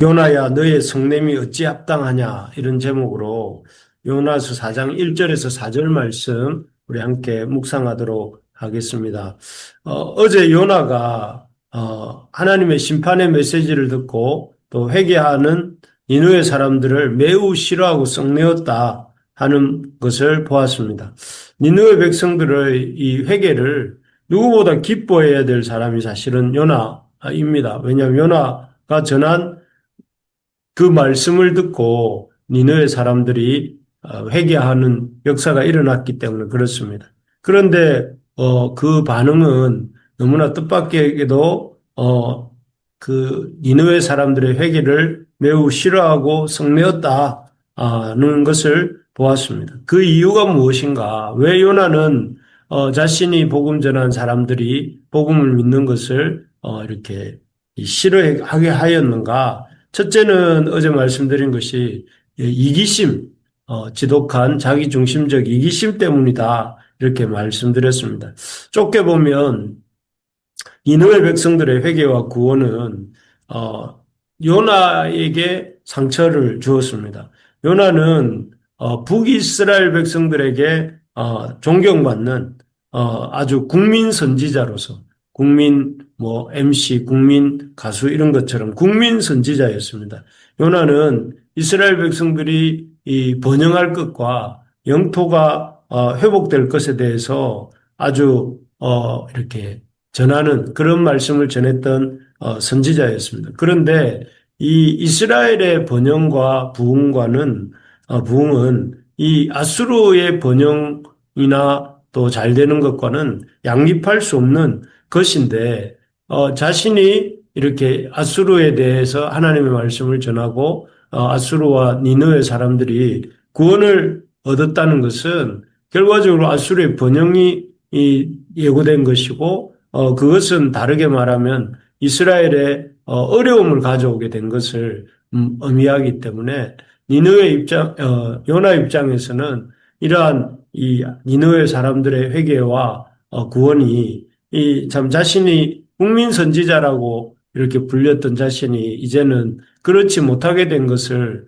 요나야 너의 성냄이 어찌 합당하냐 이런 제목으로 요나서 4장 1절에서 4절 말씀 우리 함께 묵상하도록 하겠습니다. 어제 요나가 하나님의 심판의 메시지를 듣고 또 회개하는 니느웨 사람들을 매우 싫어하고 썩내었다 하는 것을 보았습니다. 니느웨 백성들의 이 회개를 누구보다 기뻐해야 될 사람이 사실은 요나입니다. 왜냐하면 요나가 전한 그 말씀을 듣고 니느웨 사람들이 회개하는 역사가 일어났기 때문에 그렇습니다. 그런데 그 반응은 너무나 뜻밖에도 그 니느웨 사람들의 회개를 매우 싫어하고 성내었다는 것을 보았습니다. 그 이유가 무엇인가? 왜 요나는 자신이 복음 전한 사람들이 복음을 믿는 것을 이렇게 싫어하게 하였는가? 첫째는 어제 말씀드린 것이 이기심, 지독한 자기중심적 이기심 때문이다. 이렇게 말씀드렸습니다. 좁게 보면 니느웨 백성들의 회개와 구원은 요나에게 상처를 주었습니다. 요나는 북이스라엘 백성들에게 존경받는 아주 국민 선지자로서 국민 뭐 MC, 국민 가수 이런 것처럼 국민 선지자였습니다. 요나는 이스라엘 백성들이 이 번영할 것과 영토가 회복될 것에 대해서 아주 이렇게 전하는 그런 말씀을 전했던 선지자였습니다. 그런데 이 이스라엘의 번영과 부흥과는 부흥은 이 아수르의 번영이나 또 잘 되는 것과는 양립할 수 없는 것인데 자신이 이렇게 아수르에 대해서 하나님의 말씀을 전하고 아수르와 니느웨 사람들이 구원을 얻었다는 것은 결과적으로 아수르의 번영이 예고된 것이고 그것은 다르게 말하면 이스라엘에 어려움을 가져오게 된 것을 의미하기 때문에 니느웨 요나 입장에서는 이러한 이 니느웨 사람들의 회개와 구원이 이 참 자신이 국민 선지자라고 이렇게 불렸던 자신이 이제는 그렇지 못하게 된 것을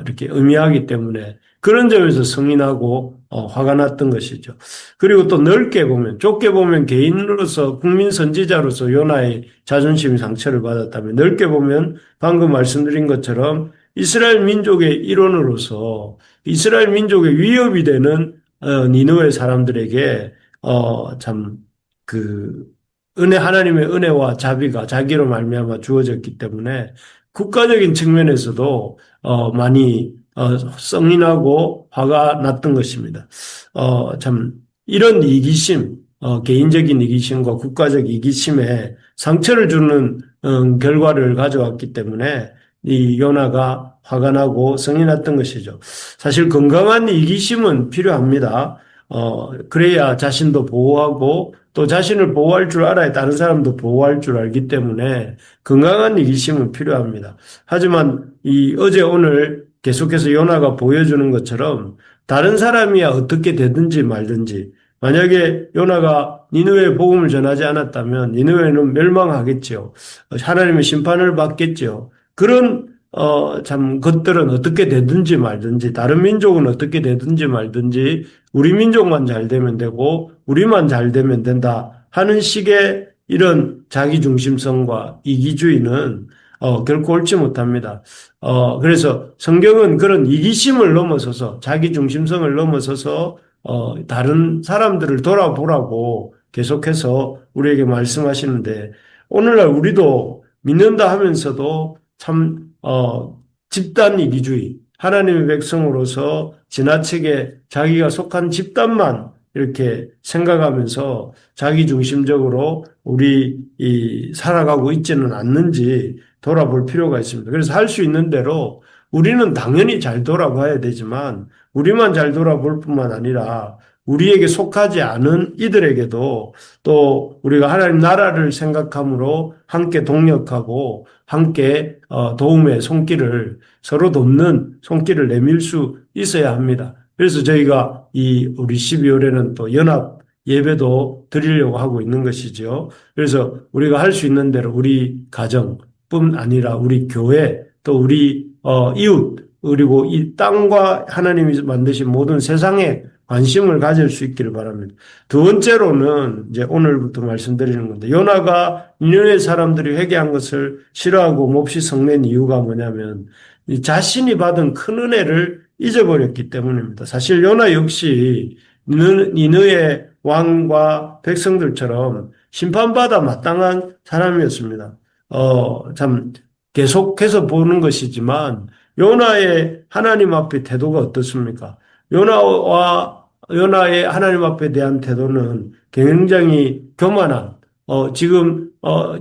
이렇게 의미하기 때문에 그런 점에서 성인하고 화가 났던 것이죠. 그리고 또 넓게 보면, 좁게 보면 개인으로서 국민 선지자로서 요나의 자존심이 상처를 받았다면 넓게 보면 방금 말씀드린 것처럼 이스라엘 민족의 일원으로서 이스라엘 민족의 위협이 되는 니느웨 사람들에게 참 그 하나님의 은혜와 자비가 자기로 말미암아 주어졌기 때문에 국가적인 측면에서도 많이 썩인하고 화가 났던 것입니다. 참 이런 이기심, 개인적인 이기심과 국가적 이기심에 상처를 주는 결과를 가져왔기 때문에 이 요나가 화가 나고 성이 났던 것이죠. 사실 건강한 이기심은 필요합니다. 그래야 자신도 보호하고 또 자신을 보호할 줄 알아야 다른 사람도 보호할 줄 알기 때문에 건강한 이기심은 필요합니다. 하지만 이 어제 오늘 계속해서 요나가 보여주는 것처럼 다른 사람이야 어떻게 되든지 말든지 만약에 요나가 니느웨에 복음을 전하지 않았다면 니느웨는 멸망하겠죠. 하나님의 심판을 받겠죠. 그런 참 것들은 어떻게 되든지 말든지 다른 민족은 어떻게 되든지 말든지 우리 민족만 잘 되면 되고 우리만 잘 되면 된다 하는 식의 이런 자기중심성과 이기주의는 결코 옳지 못합니다. 그래서 성경은 그런 이기심을 넘어서서 자기중심성을 넘어서서 다른 사람들을 돌아보라고 계속해서 우리에게 말씀하시는데 오늘날 우리도 믿는다 하면서도 참 집단 이기주의, 하나님의 백성으로서 지나치게 자기가 속한 집단만 이렇게 생각하면서 자기중심적으로 우리 살아가고 있지는 않는지 돌아볼 필요가 있습니다. 그래서 할 수 있는 대로 우리는 당연히 잘 돌아봐야 되지만 우리만 잘 돌아볼 뿐만 아니라 우리에게 속하지 않은 이들에게도 또 우리가 하나님 나라를 생각함으로 함께 동력하고 함께 도움의 손길을 서로 돕는 손길을 내밀 수 있어야 합니다. 그래서 저희가 우리 12월에는 또 연합 예배도 드리려고 하고 있는 것이죠. 그래서 우리가 할 수 있는 대로 우리 가정 뿐 아니라 우리 교회 또 우리 이웃 그리고 이 땅과 하나님이 만드신 모든 세상에 관심을 가질 수 있기를 바랍니다. 두 번째로는 이제 오늘부터 말씀드리는 건데 요나가 니느웨 사람들이 회개한 것을 싫어하고 몹시 성낸 이유가 뭐냐면 이 자신이 받은 큰 은혜를 잊어버렸기 때문입니다. 사실 요나 역시 니느웨 왕과 백성들처럼 심판받아 마땅한 사람이었습니다. 참 계속해서 보는 것이지만 요나의 하나님 앞의 태도가 어떻습니까? 요나의 하나님 앞에 대한 태도는 굉장히 교만한,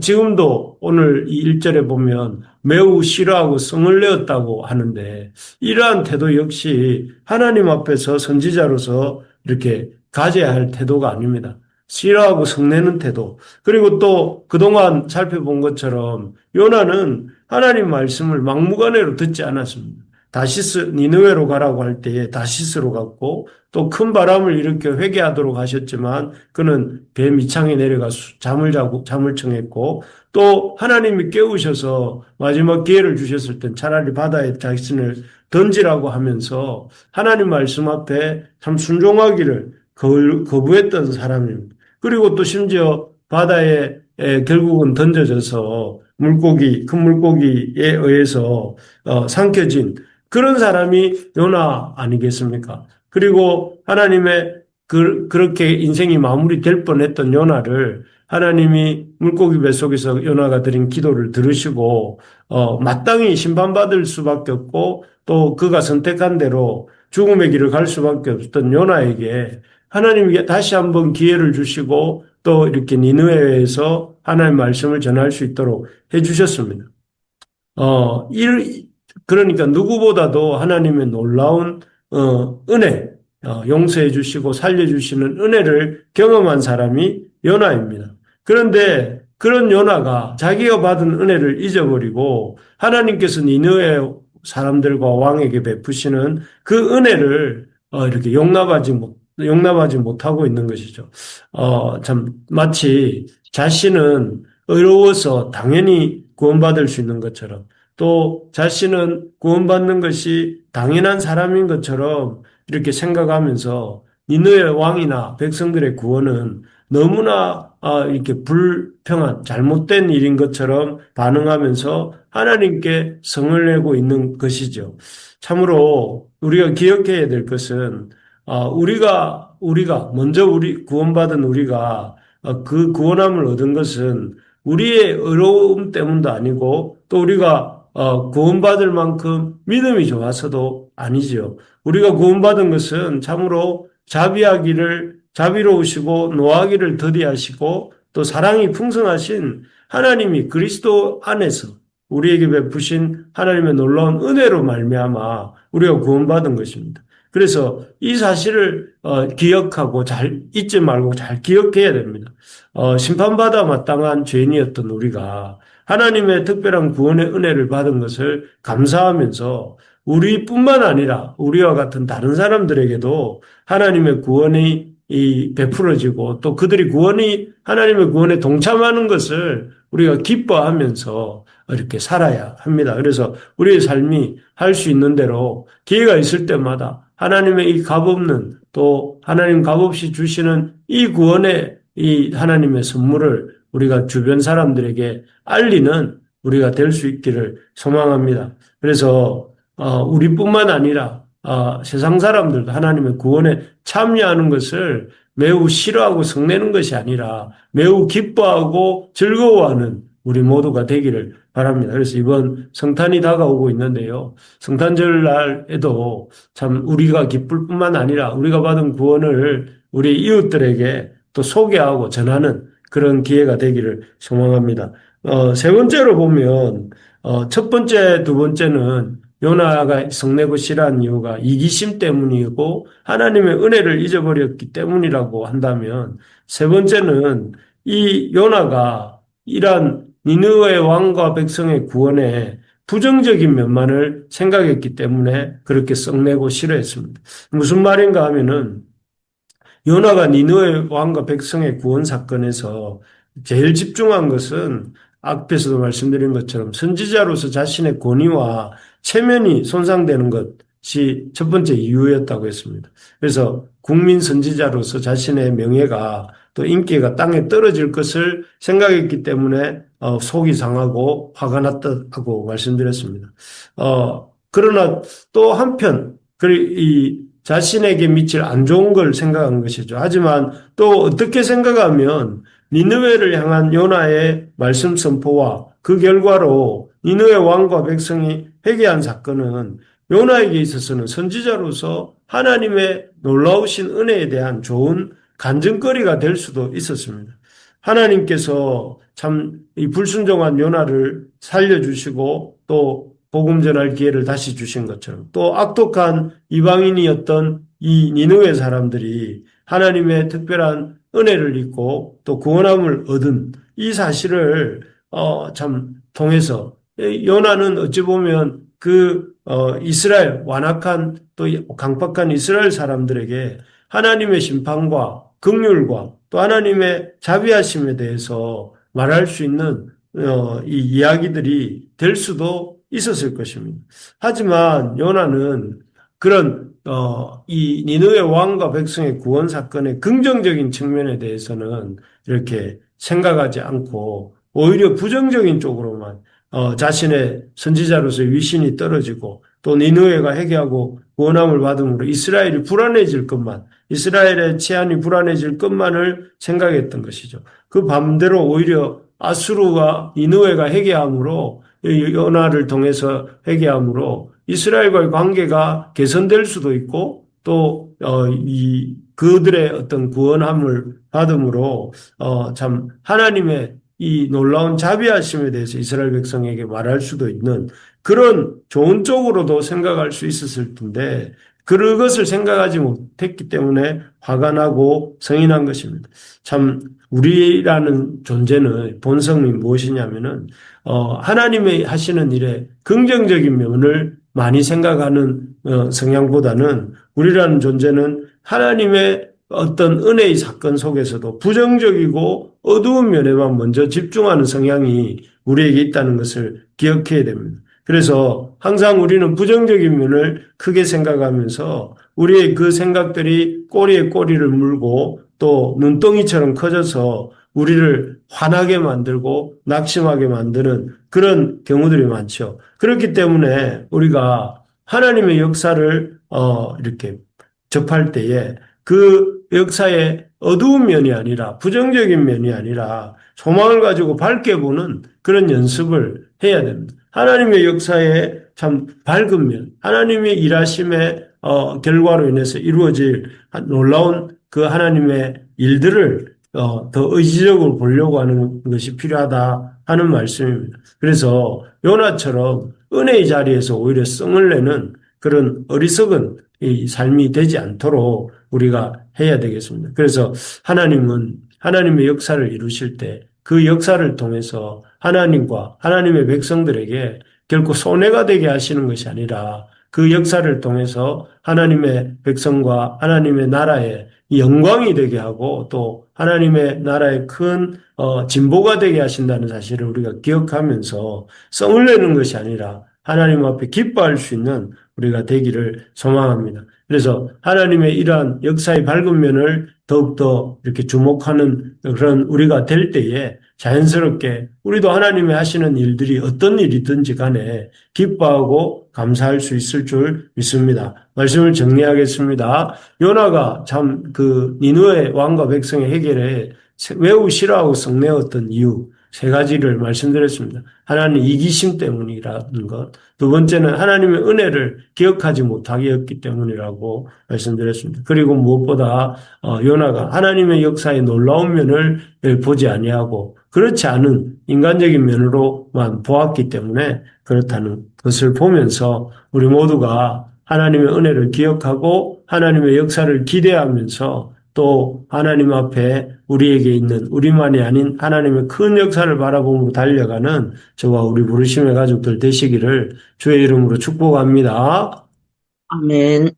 지금도 오늘 이 1절에 보면 매우 싫어하고 성을 내었다고 하는데 이러한 태도 역시 하나님 앞에서 선지자로서 이렇게 가져야 할 태도가 아닙니다. 싫어하고 성내는 태도. 그리고 또 그동안 살펴본 것처럼 요나는 하나님 말씀을 막무가내로 듣지 않았습니다. 니느웨로 가라고 할 때에 다시스로 갔고 또 큰 바람을 일으켜 회개하도록 하셨지만 그는 배 밑창에 내려가 잠을 청했고 또 하나님이 깨우셔서 마지막 기회를 주셨을 땐 차라리 바다에 자신을 던지라고 하면서 하나님 말씀 앞에 참 순종하기를 거부했던 사람입니다. 그리고 또 심지어 바다에 결국은 던져져서 큰 물고기에 의해서 삼켜진 그런 사람이 요나 아니겠습니까? 그리고 하나님의 그렇게 인생이 마무리될 뻔했던 요나를 하나님이 물고기 뱃속에서 요나가 드린 기도를 들으시고 마땅히 심판받을 수밖에 없고 또 그가 선택한 대로 죽음의 길을 갈 수밖에 없었던 요나에게 하나님이 다시 한번 기회를 주시고 또 이렇게 니느웨에서 하나님의 말씀을 전할 수 있도록 해주셨습니다. 어, 그러니까 누구보다도 하나님의 놀라운 은혜, 용서해 주시고 살려주시는 은혜를 경험한 사람이 요나입니다. 그런데 그런 요나가 자기가 받은 은혜를 잊어버리고 하나님께서 니느웨 사람들과 왕에게 베푸시는 그 은혜를 이렇게 용납하지 못하고 있는 것이죠. 참 마치 자신은 의로워서 당연히 구원받을 수 있는 것처럼 또 자신은 구원받는 것이 당연한 사람인 것처럼 이렇게 생각하면서 니느웨 왕이나 백성들의 구원은 너무나 이렇게 불평한 잘못된 일인 것처럼 반응하면서 하나님께 성을 내고 있는 것이죠. 참으로 우리가 기억해야 될 것은 먼저 구원받은 우리가 그 구원함을 얻은 것은 우리의 의로움 때문도 아니고 또 우리가 구원받을 만큼 믿음이 좋아서도 아니지요. 우리가 구원받은 것은 참으로 자비로우시고 노하기를 더디하시고 또 사랑이 풍성하신 하나님이 그리스도 안에서 우리에게 베푸신 하나님의 놀라운 은혜로 말미암아 우리가 구원받은 것입니다. 그래서 이 사실을 기억하고 잘 잊지 말고 잘 기억해야 됩니다. 심판받아 마땅한 죄인이었던 우리가 하나님의 특별한 구원의 은혜를 받은 것을 감사하면서 우리뿐만 아니라 우리와 같은 다른 사람들에게도 하나님의 구원이 베풀어지고 또 그들이 하나님의 구원에 동참하는 것을 우리가 기뻐하면서 이렇게 살아야 합니다. 그래서 우리의 삶이 할 수 있는 대로 기회가 있을 때마다 하나님의 이 값없는 또 하나님 값없이 주시는 이 구원의 이 하나님의 선물을 우리가 주변 사람들에게 알리는 우리가 될 수 있기를 소망합니다. 그래서 우리뿐만 아니라 세상 사람들도 하나님의 구원에 참여하는 것을 매우 싫어하고 성내는 것이 아니라 매우 기뻐하고 즐거워하는 우리 모두가 되기를 바랍니다. 그래서 이번 성탄이 다가오고 있는데요. 성탄절 날에도 참 우리가 기쁠 뿐만 아니라 우리가 받은 구원을 우리 이웃들에게 또 소개하고 전하는 그런 기회가 되기를 소망합니다. 세 번째로 보면 첫 번째, 두 번째는 요나가 성내고 싫어한 이유가 이기심 때문이고 하나님의 은혜를 잊어버렸기 때문이라고 한다면 세 번째는 이 요나가 이러한 니느웨 왕과 백성의 구원에 부정적인 면만을 생각했기 때문에 그렇게 썩내고 싫어했습니다. 무슨 말인가 하면은 요나가 니느웨 왕과 백성의 구원 사건에서 제일 집중한 것은 앞에서도 말씀드린 것처럼 선지자로서 자신의 권위와 체면이 손상되는 것이 첫 번째 이유였다고 했습니다. 그래서 국민 선지자로서 자신의 명예가 또 인기가 땅에 떨어질 것을 생각했기 때문에 속이 상하고 화가 났다고 말씀드렸습니다. 그러나 또 한편 이 자신에게 미칠 안 좋은 걸 생각한 것이죠. 하지만 또 어떻게 생각하면 니느웨를 향한 요나의 말씀 선포와 그 결과로 니느웨 왕과 백성이 회개한 사건은 요나에게 있어서는 선지자로서 하나님의 놀라우신 은혜에 대한 좋은 간증거리가 될 수도 있었습니다. 하나님께서 참 이 불순종한 요나를 살려주시고 또 복음 전할 기회를 다시 주신 것처럼 또 악독한 이방인이었던 이 니느웨 사람들이 하나님의 특별한 은혜를 입고 또 구원함을 얻은 이 사실을 참 통해서 요나는 어찌 보면 이스라엘 완악한 또 강박한 이스라엘 사람들에게 하나님의 심판과 긍휼과 또 하나님의 자비하심에 대해서 말할 수 있는 이 이야기들이 될 수도 있었을 것입니다. 하지만 요나는 그런 이 니느웨 왕과 백성의 구원 사건의 긍정적인 측면에 대해서는 이렇게 생각하지 않고 오히려 부정적인 쪽으로만 자신의 선지자로서의 위신이 떨어지고 또 니느웨가 회개하고 구원함을 받음으로 이스라엘이 불안해질 것만, 이스라엘의 치안이 불안해질 것만을 생각했던 것이죠. 그 반대로 오히려 아수르가 니느웨가 회개함으로 요나를 통해서 회개함으로 이스라엘과의 관계가 개선될 수도 있고 또 그들의 어떤 구원함을 받음으로 참 하나님의 이 놀라운 자비하심에 대해서 이스라엘 백성에게 말할 수도 있는 그런 좋은 쪽으로도 생각할 수 있었을 텐데 그것을 생각하지 못했기 때문에 화가 나고 성이 난 것입니다. 참 우리라는 존재는 본성이 무엇이냐면은 하나님의 하시는 일에 긍정적인 면을 많이 생각하는 성향보다는 우리라는 존재는 하나님의 어떤 은혜의 사건 속에서도 부정적이고 어두운 면에만 먼저 집중하는 성향이 우리에게 있다는 것을 기억해야 됩니다. 그래서 항상 우리는 부정적인 면을 크게 생각하면서 우리의 그 생각들이 꼬리에 꼬리를 물고 또 눈덩이처럼 커져서 우리를 화나게 만들고 낙심하게 만드는 그런 경우들이 많죠. 그렇기 때문에 우리가 하나님의 역사를 이렇게 접할 때에 그 역사의 어두운 면이 아니라 부정적인 면이 아니라 소망을 가지고 밝게 보는 그런 연습을 해야 됩니다. 하나님의 역사에 참 밝은 면, 하나님의 일하심의 결과로 인해서 이루어질 놀라운 그 하나님의 일들을 더 의지적으로 보려고 하는 것이 필요하다 하는 말씀입니다. 그래서 요나처럼 은혜의 자리에서 오히려 성을 내는 그런 어리석은 이 삶이 되지 않도록 우리가 해야 되겠습니다. 그래서 하나님은 하나님의 역사를 이루실 때 그 역사를 통해서 하나님과 하나님의 백성들에게 결코 손해가 되게 하시는 것이 아니라 그 역사를 통해서 하나님의 백성과 하나님의 나라에 영광이 되게 하고 또 하나님의 나라의 큰 진보가 되게 하신다는 사실을 우리가 기억하면서 성을 내는 것이 아니라 하나님 앞에 기뻐할 수 있는 우리가 되기를 소망합니다. 그래서 하나님의 이러한 역사의 밝은 면을 더욱더 이렇게 주목하는 그런 우리가 될 때에 자연스럽게 우리도 하나님이 하시는 일들이 어떤 일이든지 간에 기뻐하고 감사할 수 있을 줄 믿습니다. 말씀을 정리하겠습니다. 요나가 참 그 니느웨 왕과 백성의 해결에 매우 싫어하고 성내었던 이유 세 가지를 말씀드렸습니다. 하나님 이기심 때문이라는 것. 두 번째는 하나님의 은혜를 기억하지 못하기였기 때문이라고 말씀드렸습니다. 그리고 무엇보다 요나가 하나님의 역사의 놀라운 면을 보지 아니하고 그렇지 않은 인간적인 면으로만 보았기 때문에 그렇다는 것을 보면서 우리 모두가 하나님의 은혜를 기억하고 하나님의 역사를 기대하면서 또 하나님 앞에 우리에게 있는 우리만이 아닌 하나님의 큰 역사를 바라보며 달려가는 저와 우리 부르심의 가족들 되시기를 주의 이름으로 축복합니다. 아멘.